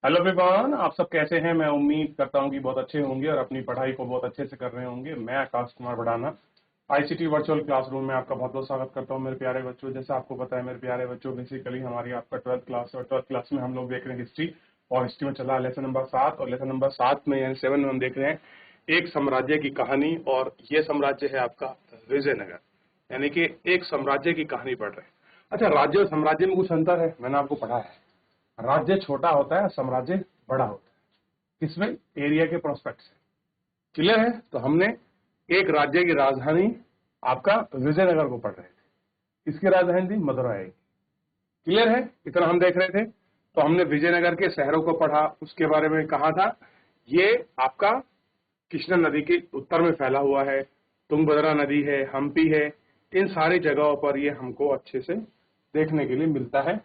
Hello everyone, आप सब कैसे हैं। मैं उम्मीद करता हूं कि बहुत अच्छे होंगे और अपनी पढ़ाई को बहुत अच्छे से कर रहे होंगे। मैं Akash Kumar Bhadana ICT virtual classroom में आपका बहुत बहुत स्वागत करता हूं मेरे प्यारे बच्चों। जैसा आपको पता है मेरे प्यारे बच्चों, बेसिकली हमारी आपका 12th क्लास और 12th क्लास में हम लोग देख रहे हैं हिस्ट्री, और हिस्ट्री में चला लेसन नंबर 7, और लेसन नंबर 7 में यानी 7 में हम देख रहे हैं एक साम्राज्य की कहानी। और ये साम्राज्य है आपका विजयनगर, यानी कि एक साम्राज्य की कहानी पढ़ रहे हैं। अच्छा, राज्य और साम्राज्य में कुछ अंतर है, मैंने आपको पढ़ा है। राज्य छोटा होता है, साम्राज्य बड़ा होता है। किसमें? एरिया के प्रोस्पेक्ट से। क्लियर है? तो हमने एक राज्य की राजधानी आपका विजयनगर को पढ़ रहे थे। किसकी राजधानी थी? मदुरई। क्लियर है? इतना हम देख रहे थे। तो हमने विजयनगर के शहरों को पढ़ा, उसके बारे में कहा था ये आपका कृष्णा नदी के उत्तर में फैला हुआ है, तुंगभद्रा नदी है, हम्पी है। इन सारी जगहों पर ये हमको अच्छे से देखने के लिए मिलता है।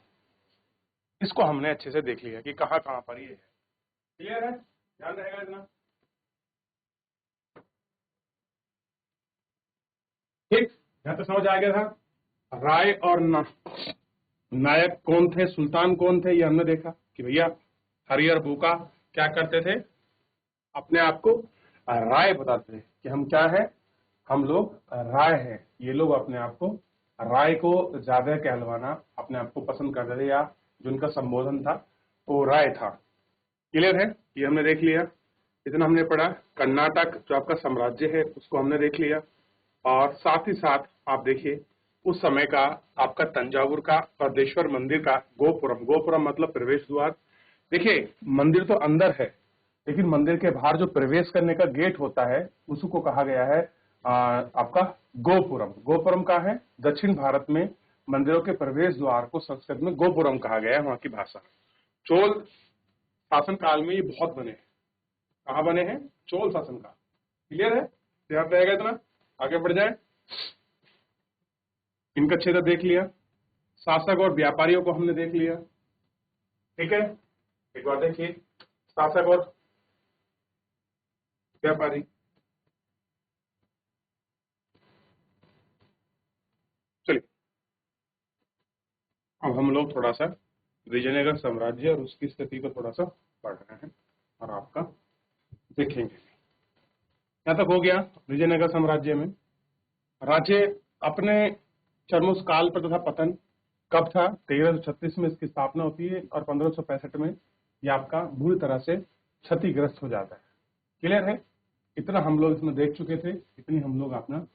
इसको हमने अच्छे से देख लिया कि कहां कहां पर ये है। क्लियर है? ध्यान रहेगा इतना। ठीक, यहां तो समझ आ गया था। राय और नायक कौन थे, सुल्तान कौन थे, ये हमने देखा कि भैया हरि और भूखा क्या करते थे, अपने आप को राय बताते थे कि हम क्या है, हम लोग राय हैं। ये लोग अपने आप को राय को ज्यादा कहलवाना अपने आप को पसंद करते थे, या जो उनका संबोधन था वो राय था। क्लियर है? ये हमने देख लिया। इतना हमने पढ़ा। कर्नाटक जो आपका साम्राज्य है उसको हमने देख लिया। और साथ ही साथ आप देखिए उस समय का आपका तंजावुर का बृहदेश्वर मंदिर का गोपुरम, गोपुरम मतलब प्रवेश द्वार। देखिए मंदिर तो अंदर है, लेकिन मंदिर के बाहर जो प्रवेश करने का गेट होता है उसको कहा गया है आपका गोपुरम। गोपुरम कहाँ है? दक्षिण भारत में मंदिरों के प्रवेश द्वार को संस्कृत में गोपुरम कहा गया है, वहां की भाषा। चोल शासन काल में ये बहुत बने हैं। कहाँ बने हैं? चोल शासन काल। क्लियर है? ध्यान रहेगा इतना। आगे बढ़ जाए। इनका क्षेत्र देख लिया, शासक और व्यापारियों को हमने देख लिया। ठीक है, एक बार देखिए, शासक और व्यापारी। चलिए अब हम लोग थोड़ा सा विजयनगर साम्राज्य और उसकी स्थिति को थोड़ा सा पढ़ रहे हैं और आपका देखेंगे। यहां तक हो गया। विजयनगर साम्राज्य में राज्य अपने चरमोस काल पर तथा पतन कब था? 1336 में इसकी स्थापना होती है और 1565 में यह आपका बुरी तरह से क्षतिग्रस्त हो जाता है। क्लियर है? इतना हम लोग इसमें देख चुके थे, इतनी हम लोग अपना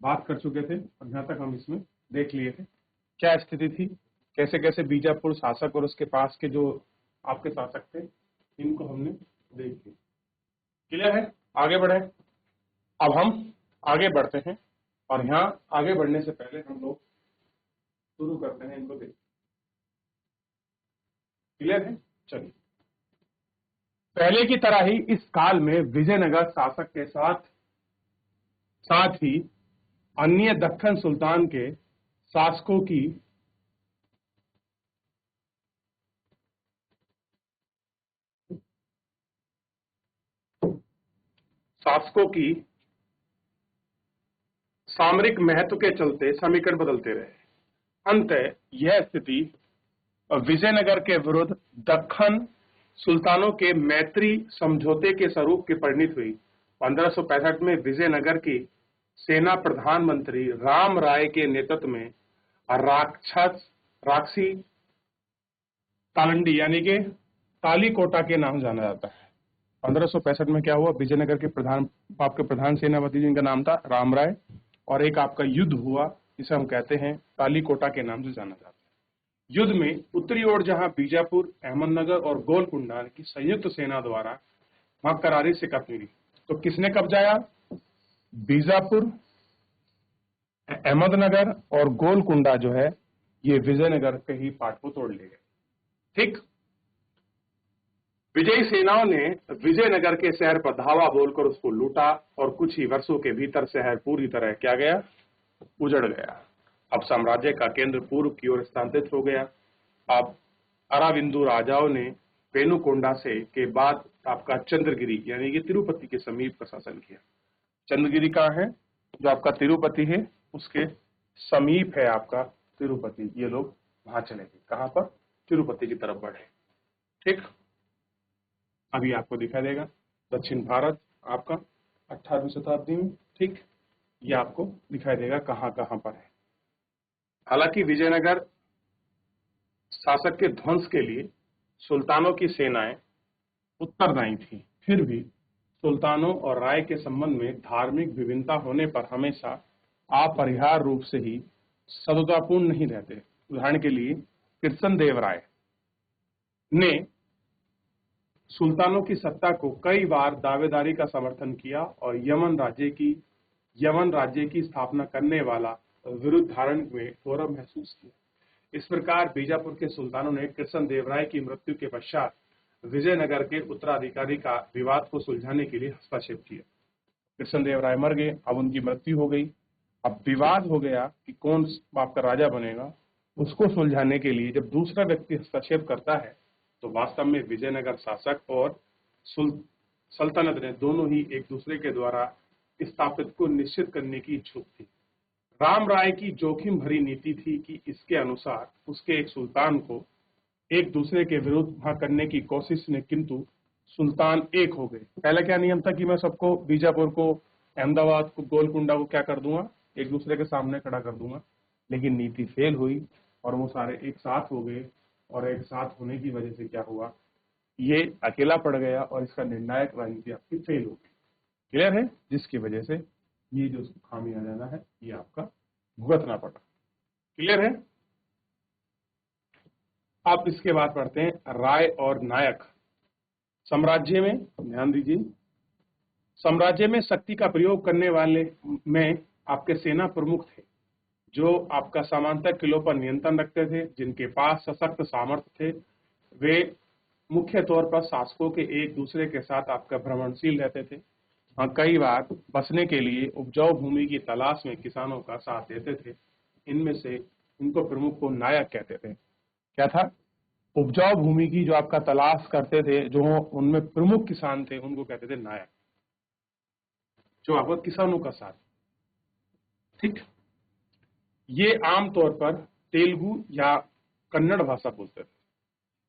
बात कर चुके थे, और जहां तक हम इसमें देख लिए थे क्या स्थिति थी, कैसे कैसे बीजापुर शासक और उसके पास के जो आपके शासक थे इनको हमने देख लिया। क्लियर है? आगे बढ़े। अब हम आगे बढ़ते हैं, और यहाँ आगे बढ़ने से पहले हम लोग शुरू करते हैं इनको देख। क्लियर है? चलिए, पहले की तरह ही इस काल में विजयनगर शासक के साथ साथ ही अन्य दक्कन सुल्तान के शासकों की सामरिक महत्व के चलते समीकरण बदलते रहे। अंततः यह स्थिति विजयनगर के विरुद्ध दक्कन सुल्तानों के मैत्री समझौते के स्वरूप की परिणत हुई। 1565 में विजयनगर की सेना प्रधानमंत्री राम राय के नेतृत्व में राक्षसी तालंडी यानी कि तालीकोटा के नाम जाना जाता है। 1565 में क्या हुआ? विजयनगर के आपके प्रधान सेनापति जिनका नाम था राम राय, और एक आपका युद्ध हुआ जिसे हम कहते हैं तालीकोटा के नाम से जाना जाता है। युद्ध में उत्तरी ओर जहां बीजापुर, अहमदनगर और गोलकुंडा की संयुक्त सेना द्वारा वहां करारी शिकस्त मिली, तो किसने कब्जाया? बीजापुर, अहमदनगर और गोलकुंडा जो है ये विजयनगर के ही पार्ट को तोड़ ले गए। ठीक, विजयी सेनाओं ने विजयनगर के शहर पर धावा बोलकर उसको लूटा, और कुछ ही वर्षों के भीतर शहर पूरी तरह क्या गया? उजड़ गया। अब साम्राज्य का केंद्र पूर्व की ओर स्थानांतरित हो गया। अब अराविंदु राजाओं ने पेनुकोंडा से के बाद आपका चंद्रगिरी यानी कि तिरुपति के समीप का शासन किया। चंद्रगिरी कहाँ है? जो आपका तिरुपति है उसके समीप है आपका तिरुपति। ये लोग वहां चले गए। कहां पर? तिरुपति की तरफ बढ़े। ठीक, अभी आपको दिखाई देगा दक्षिण भारत आपका 18वीं शताब्दी में, ठीक, ये आपको दिखाई देगा कहां कहां पर है। हालांकि विजयनगर शासक के ध्वंस के लिए सुल्तानों की सेनाएं उत्तरदायी थी, फिर भी सुल्तानों और राय के संबंध में धार्मिक विभिन्नता होने पर हमेशा अपरिहार्य रूप से ही सद्भावपूर्ण नहीं रहते। उदाहरण के लिए कृष्णदेव राय ने सुल्तानों की सत्ता को कई बार दावेदारी का समर्थन किया और यमन राज्य की स्थापना करने वाला विरुद्ध धारण में गौरव महसूस किया। इस प्रकार बीजापुर के सुल्तानों ने कृष्णदेव राय की मृत्यु के पश्चात विजयनगर के उत्तराधिकारी का विवाद को सुलझाने के लिए हस्तक्षेप किया। कृष्णदेव राय मर गए, अब उनकी मृत्यु हो गई, अब विवाद हो गया कि कौन आपका राजा बनेगा। उसको सुलझाने के लिए जब दूसरा व्यक्ति हस्तक्षेप करता है तो वास्तव में विजयनगर शासक और सल्तनत ने दोनों ही एक दूसरे के द्वारा स्थापित को निश्चित करने की इच्छुक थी। राम राय की जोखिम भरी नीति थी कि इसके अनुसार उसके एक सुल्तान को एक दूसरे के विरुद्ध वहां करने की कोशिश ने, किंतु सुल्तान एक हो गए। पहले क्या नियम था कि मैं सबको बीजापुर को, अहमदाबाद को, गोलकुंडा को क्या कर दूंगा, एक दूसरे के सामने खड़ा कर दूंगा, लेकिन नीति फेल हुई और वो सारे एक साथ हो गए और एक साथ होने की वजह से क्या हुआ, ये अकेला पड़ गया और इसका निर्णायक रणनीति आपकी फेल हो गई। क्लियर है? जिसकी वजह से ये जो खामी आ जाना है ये आपका भुगतना पड़ा। क्लियर है? अब इसके बाद पढ़ते हैं राय और नायक। साम्राज्य में ध्यान दीजिए, साम्राज्य में शक्ति का प्रयोग करने वाले में आपके सेना प्रमुख थे जो आपका समांतर किलों पर नियंत्रण रखते थे, जिनके पास सशक्त सामर्थ्य थे। वे मुख्य तौर पर शासकों के एक दूसरे के साथ आपका भ्रमणशील रहते थे। कई बार बसने के लिए उपजाऊ भूमि की तलाश में किसानों का साथ देते थे। इनमें से इनको प्रमुख को नायक कहते थे। क्या था? उपजाऊ भूमि की जो आपका तलाश करते थे, जो उनमें प्रमुख किसान थे, उनको कहते थे नायक, जो आपको किसानों का साथ। ठीक, ये आमतौर पर तेलुगु या कन्नड़ भाषा बोलते थे।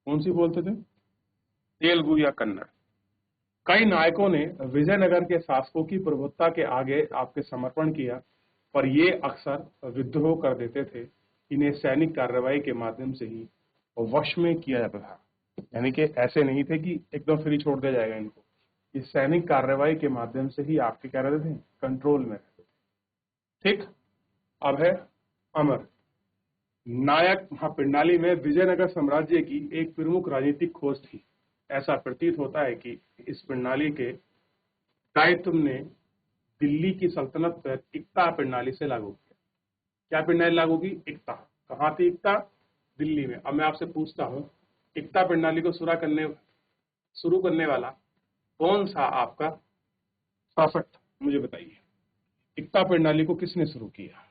कौन सी बोलते थे? तेलुगु या कन्नड़। कई नायकों ने विजयनगर के शासकों की प्रभुत्ता के आगे आपके समर्पण किया, पर ये अक्सर विद्रोह कर देते थे। इन्हें सैनिक कार्रवाई के माध्यम से ही वश में किया जाता था, यानी कि ऐसे नहीं थे कि एकदम फ्री छोड़ दिया जाएगा इनको। इस सैनिक कार्रवाई के माध्यम से ही आपके क्या रहते थे? कंट्रोल में रहते थे। ठीक, अब है अमर नायक। पिंडाली में विजयनगर साम्राज्य की एक प्रमुख राजनीतिक खोज थी। ऐसा प्रतीत होता है कि इस प्रणाली के दायित्व ने दिल्ली की सल्तनत पर इक्ता प्रणाली से लागू किया। क्या प्रणाली लागू की? इक्ता। कहाँ थी इक्ता? दिल्ली में। अब मैं आपसे पूछता हूँ, इक्ता प्रणाली को शुरू करने वाला कौन सा आपका शासक था? मुझे बताइए, इक्ता प्रणाली को किसने शुरू किया?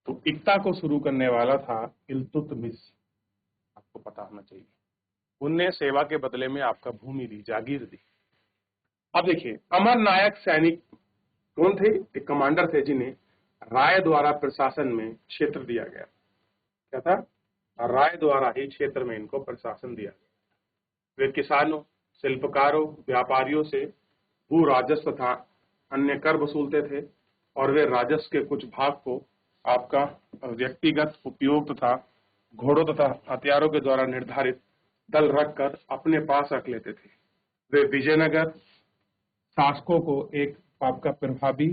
तो इक्ता को शुरू करने वाला था इल्तुतमिश। आपको पता होना चाहिए। उनने सेवा के बदले में आपका भूमि दी, जागीर दी। अब देखिए, अमर नायक सैनिक कौन थे? एक कमांडर थे जिन्हें राय द्वारा प्रशासन में क्षेत्र दिया गया। क्या था? राय द्वारा ही क्षेत्र में इनको प्रशासन दिया गया। वे किसानों, शिल्पकारों, व्यापारियों से भू राजस्व तथा अन्य कर वसूलते थे और वे राजस्व के कुछ भाग को आपका व्यक्तिगत उपयोग तथा घोड़ों तथा हथियारों के द्वारा निर्धारित दल रखकर अपने पास रख लेते थे। वे विजयनगर शासकों को एक आपका प्रभावी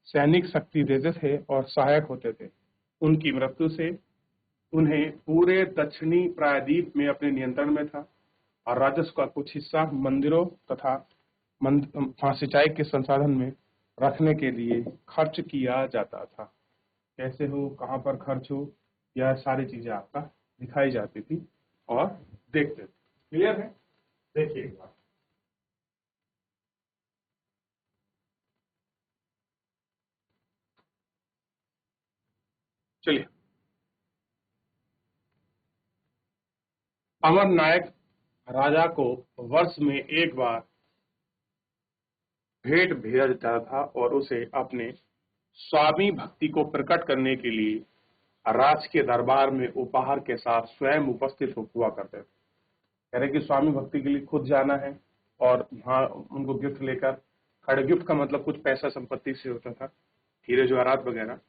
सैनिक शक्ति देते थे और सहायक होते थे। उनकी मृत्यु से उन्हें पूरे दक्षिणी प्रायद्वीप में अपने नियंत्रण में था और राजस्व का कुछ हिस्सा मंदिरों तथा सिंचाई के संसाधन में रखने के लिए खर्च किया जाता था। कैसे हो, कहाँ पर खर्च हो, यह सारी चीजें आपका दिखाई जाती थी और देखते थे। क्लियर है? देखिए एक बार, चलिए। अमर नायक राजा को वर्ष में एक बार भेंट भेजा जाता था और उसे अपने स्वामी भक्ति को प्रकट करने के लिए राज के दरबार में उपहार के साथ स्वयं उपस्थित हुआ करते थे। कह रहे कि स्वामी भक्ति के लिए खुद जाना है और वहां उनको गिफ्ट लेकर, खड़े गिफ्ट का मतलब कुछ पैसा संपत्ति से होता था, हीरे जवाहरात वगैरह।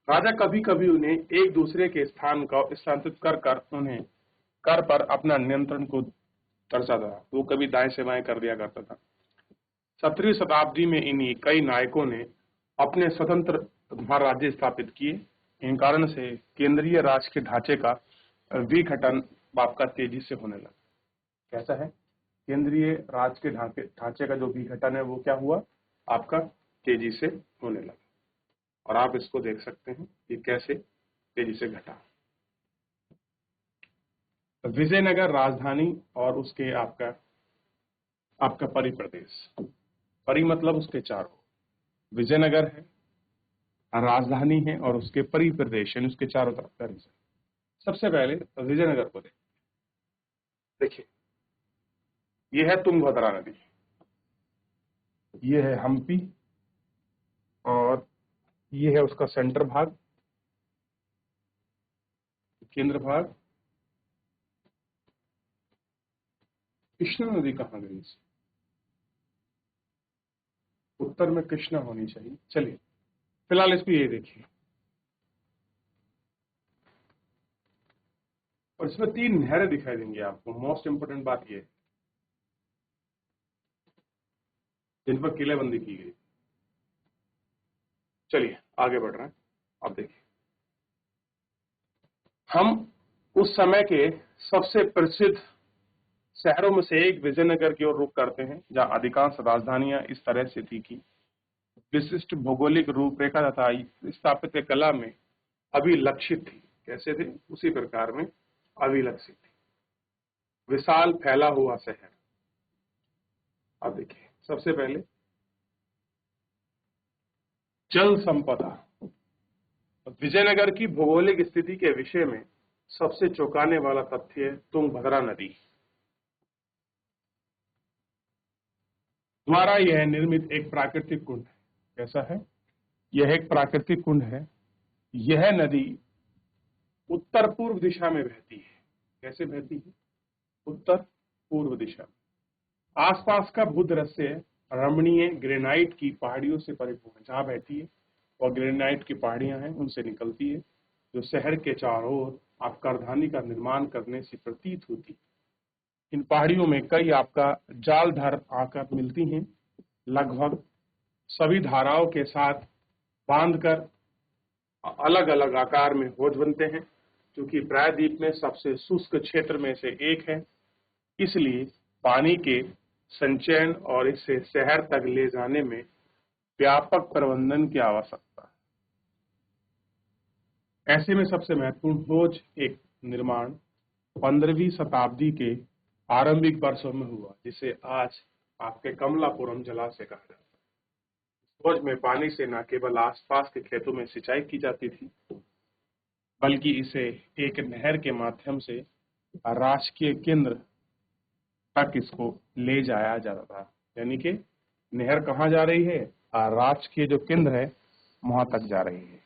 राजा कभी कभी उन्हें एक दूसरे के स्थान का स्थानांतरित कर कर उन्हें कर पर अपना नियंत्रण को दर्शाता था। वो कभी दाएं से बाएं कर दिया करता था। 17वीं शताब्दी में इन्हीं कई नायकों ने अपने स्वतंत्र राज्य स्थापित किए। इन कारण से केंद्रीय राज के ढांचे का विघटन आपका तेजी से होने लगा। कैसा है? केंद्रीय राज के ढांचे का जो विघटन है वो क्या हुआ? आपका तेजी से होने लगा। और आप इसको देख सकते हैं कि कैसे तेजी से घटा। विजयनगर राजधानी और उसके आपका परिप्रदेश, परि मतलब उसके चारों, विजयनगर है, राजधानी है और उसके परिप्रदेश यानी उसके चारों तरफ का रीजन। सबसे पहले विजयनगर को देखिए, यह है तुंगभद्रा नदी, ये है हम्पी और ये है उसका सेंटर भाग, केंद्र भाग। कृष्णा नदी कहां गई? उत्तर में कृष्णा होनी चाहिए। चलिए फिलहाल इसको ये देखिए, और इसमें 3 नहरें दिखाई देंगी आपको। मोस्ट इंपोर्टेंट बात ये, जिन पर किलेबंदी की गई। चलिए आगे बढ़ रहे हैं। अब देखिए, हम उस समय के सबसे प्रसिद्ध शहरों में से एक विजयनगर की ओर रुख करते हैं, जहां अधिकांश राजधानियां इस तरह से थी कि विशिष्ट भौगोलिक रूपरेखा तथा स्थापत्य कला में अभिलक्षित थी। कैसे थे? उसी प्रकार में अभिलक्षित थी। विशाल फैला हुआ शहर। अब देखिए, सबसे पहले जल संपदा। विजयनगर की भौगोलिक स्थिति के विषय में सबसे चौंकाने वाला तथ्य है तुंगभद्रा नदी द्वारा यह निर्मित एक प्राकृतिक कुंड है। कैसा है? यह एक प्राकृतिक कुंड है। यह नदी उत्तर पूर्व दिशा में बहती है। कैसे बहती है? उत्तर पूर्व दिशा में। आसपास का भूदृश्य रमणीय ग्रेनाइट की पहाड़ियों से परिपूर्ण है। जहां बहती है और ग्रेनाइट की पहाड़ियां हैं, उनसे निकलती है, जो शहर के चारों ओर आपका राजधानी का निर्माण करने से प्रतीत होती है। इन पहाड़ियों में कई आपका जालधार आकर मिलती हैं। लगभग सभी धाराओं के साथ बांधकर अलग अलग आकार में हौज बनते हैं, क्योंकि प्रायद्वीप में सबसे शुष्क क्षेत्र में से एक है। इसलिए पानी के संचयन और इसे शहर तक ले जाने में व्यापक प्रबंधन की आवश्यकता है। ऐसे में सबसे महत्वपूर्ण हौज एक निर्माण 15वीं शताब्दी के आरंभिक वर्षों में हुआ, जिसे आज आपके कमलापुरम जलाशय कहा जाता है। हौज में पानी से न केवल आसपास के खेतों में सिंचाई की जाती थी, बल्कि इसे एक नहर के माध्यम से राजकीय केंद्र तक इसको ले जाया जाता था। यानी कि नहर कहाँ जा रही है? राजकीय जो केंद्र है वहां तक जा रही है।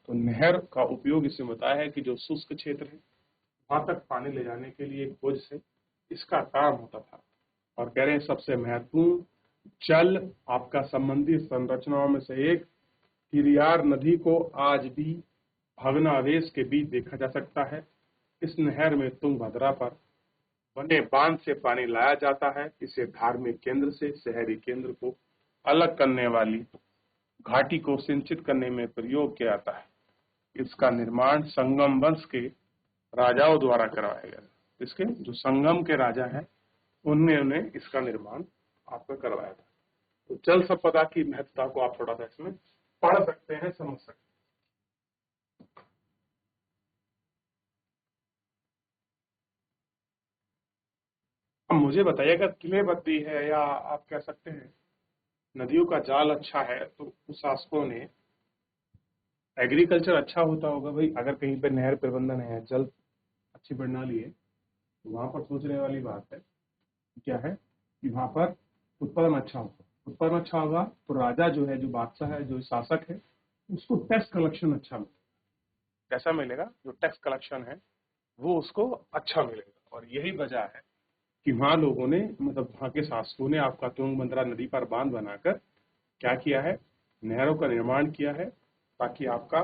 तो नहर का उपयोग इसमें बताया है कि जो शुष्क क्षेत्र है वहां तक पानी ले जाने के लिए खोज से इसका काम होता था। और कह रहे हैं सबसे महत्वपूर्ण जल आपका संबंधी संरचनाओं में से एक किरियार नदी को आज भी भग्नावशेष के बीच देखा जा सकता है। इस नहर में तुंगभद्रा पर बने बांध से पानी लाया जाता है। इसे धार्मिक केंद्र से शहरी केंद्र को अलग करने वाली घाटी को सिंचित करने में प्रयोग किया जाता है। इसका निर्माण संगम वंश के राजाओं द्वारा करवाया गया। इसके जो संगम के राजा हैं उन्होंने इसका निर्माण आपका करवाया था। तो जल संपदा की महत्ता को आप थोड़ा सा इसमें पढ़ सकते हैं, समझ सकते हैं। अब मुझे बताइए, अगर किलेबंदी है या आप कह सकते हैं नदियों का जाल अच्छा है, तो उस शासकों ने एग्रीकल्चर अच्छा होता होगा भाई। अगर कहीं पे नहर प्रबंधन है, जल अच्छी प्रणाली है, तो वहां पर सोचने वाली बात है क्या है कि वहां पर उत्पादन अच्छा होगा। उत्पादन अच्छा होगा तो राजा जो है, जो बादशाह है, जो शासक है, उसको टैक्स कलेक्शन अच्छा मिलेगा। कैसा मिलेगा, जो टैक्स कलेक्शन है वो उसको अच्छा मिलेगा। और यही वजह है कि वहां लोगों ने, मतलब वहां के शासकों ने आपका तुंगभद्रा नदी पर बांध बनाकर क्या किया है, नहरों का निर्माण किया है, ताकि आपका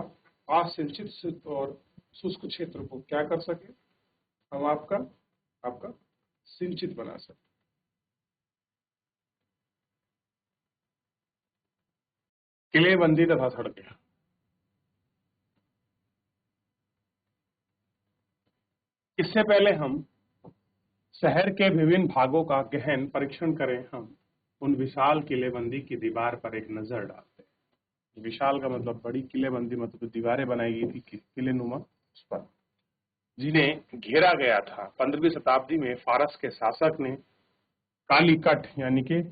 असिंचित और शुष्क क्षेत्र को क्या कर सके, हम आपका आपका सिंचित बना सके। किलेबंदी तथा सड़कें। इससे पहले हम शहर के विभिन्न भागों का गहन परीक्षण करें, हम उन विशाल किलेबंदी की दीवार पर एक नजर डालते हैं। विशाल का मतलब बड़ी, किलेबंदी मतलब दीवारें बनाई गई थी किले नुमा उस पर, जिन्हें घेरा गया था। 15वीं शताब्दी में फारस के शासक ने कालीकट यानी कि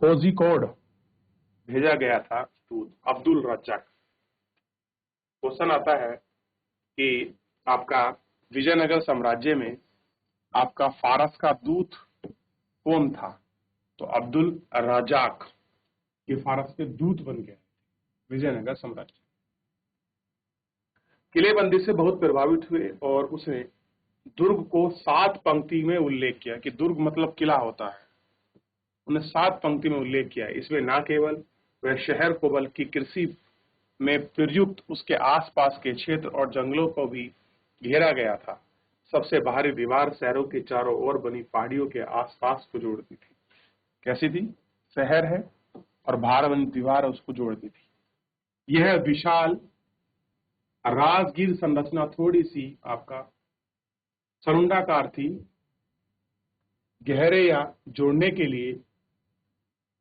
कोझिकोड भेजा गया था दूत अब्दुल रज्जाक। क्वेश्चन आता है कि आपका विजयनगर साम्राज्य में आपका फारस का दूत कौन था? तो अब्दुल रज्जाक ये फारस के दूत बन गए विजयनगर साम्राज्य। किलेबंदी से बहुत प्रभावित हुए और उसने दुर्ग को 7 पंक्ति में उल्लेख किया कि दुर्ग मतलब किला होता है। उन्हें 7 पंक्ति में उल्लेख किया। इसमें न केवल वह शहर को बल्कि कृषि में प्रयुक्त उसके आसपास के क्षेत्र और जंगलों को भी घेरा गया था। सबसे बाहरी दीवार शहरों के चारों ओर बनी पहाड़ियों के आसपास को जोड़ती थी। कैसी थी? शहर है और बाहर बनी दीवार उसको जोड़ती थी। यह विशाल राजगीर संरचना थोड़ी सी आपका सरुंडाकार थी। गहरे या जोड़ने के लिए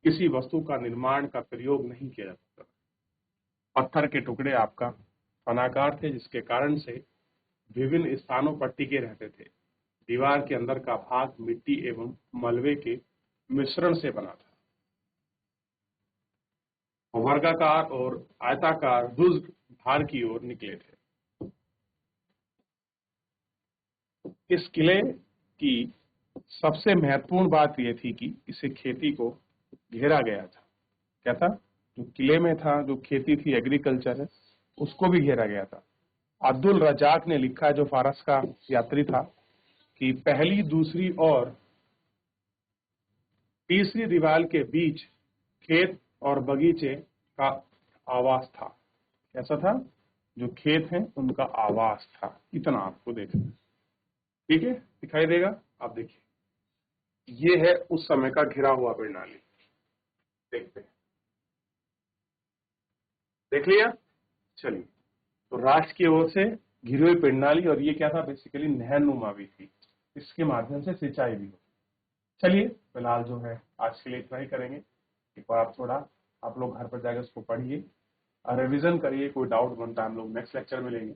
किसी वस्तु का निर्माण का प्रयोग नहीं किया जा सकता। पत्थर के टुकड़े आपका अनाकार थे, जिसके कारण से विभिन्न स्थानों पर टिके रहते थे। दीवार के अंदर का भाग मिट्टी एवं मलबे के मिश्रण से बना था। वर्गाकार और आयताकार दुर्ग बाहर की ओर निकले थे। इस किले की सबसे महत्वपूर्ण बात यह थी कि इसे खेती को घेरा गया था। क्या था? जो किले में था, जो खेती थी, एग्रीकल्चर है, उसको भी घेरा गया था। अब्दुल रज्जाक ने लिखा, जो फारस का यात्री था, कि पहली, दूसरी और तीसरी दीवार के बीच खेत और बगीचे का आवास था। कैसा था? जो खेत हैं उनका आवास था। इतना आपको देखना, ठीक है, दिखाई देगा। आप देखिए, ये है उस समय का घिरा हुआ प्रणाली। देखते हैं, देख लिया? चलिए, तो राष्ट्र की ओर से घिरी हुई प्रणाली, और ये क्या था? बेसिकली नहरनुमा भी थी, इसके माध्यम से सिंचाई भी हो। चलिए, फिलहाल जो है आज के लिए इतना ही करेंगे। एक बार आप थोड़ा, आप लोग घर पर जाकर उसको पढ़िए और रिवीजन करिए। कोई डाउट बनता है हम लोग नेक्स्ट लेक्चर में लेंगे।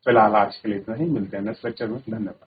फिलहाल आज के लिए इतना ही, मिलते हैं नेक्स्ट लेक्चर में। धन्यवाद।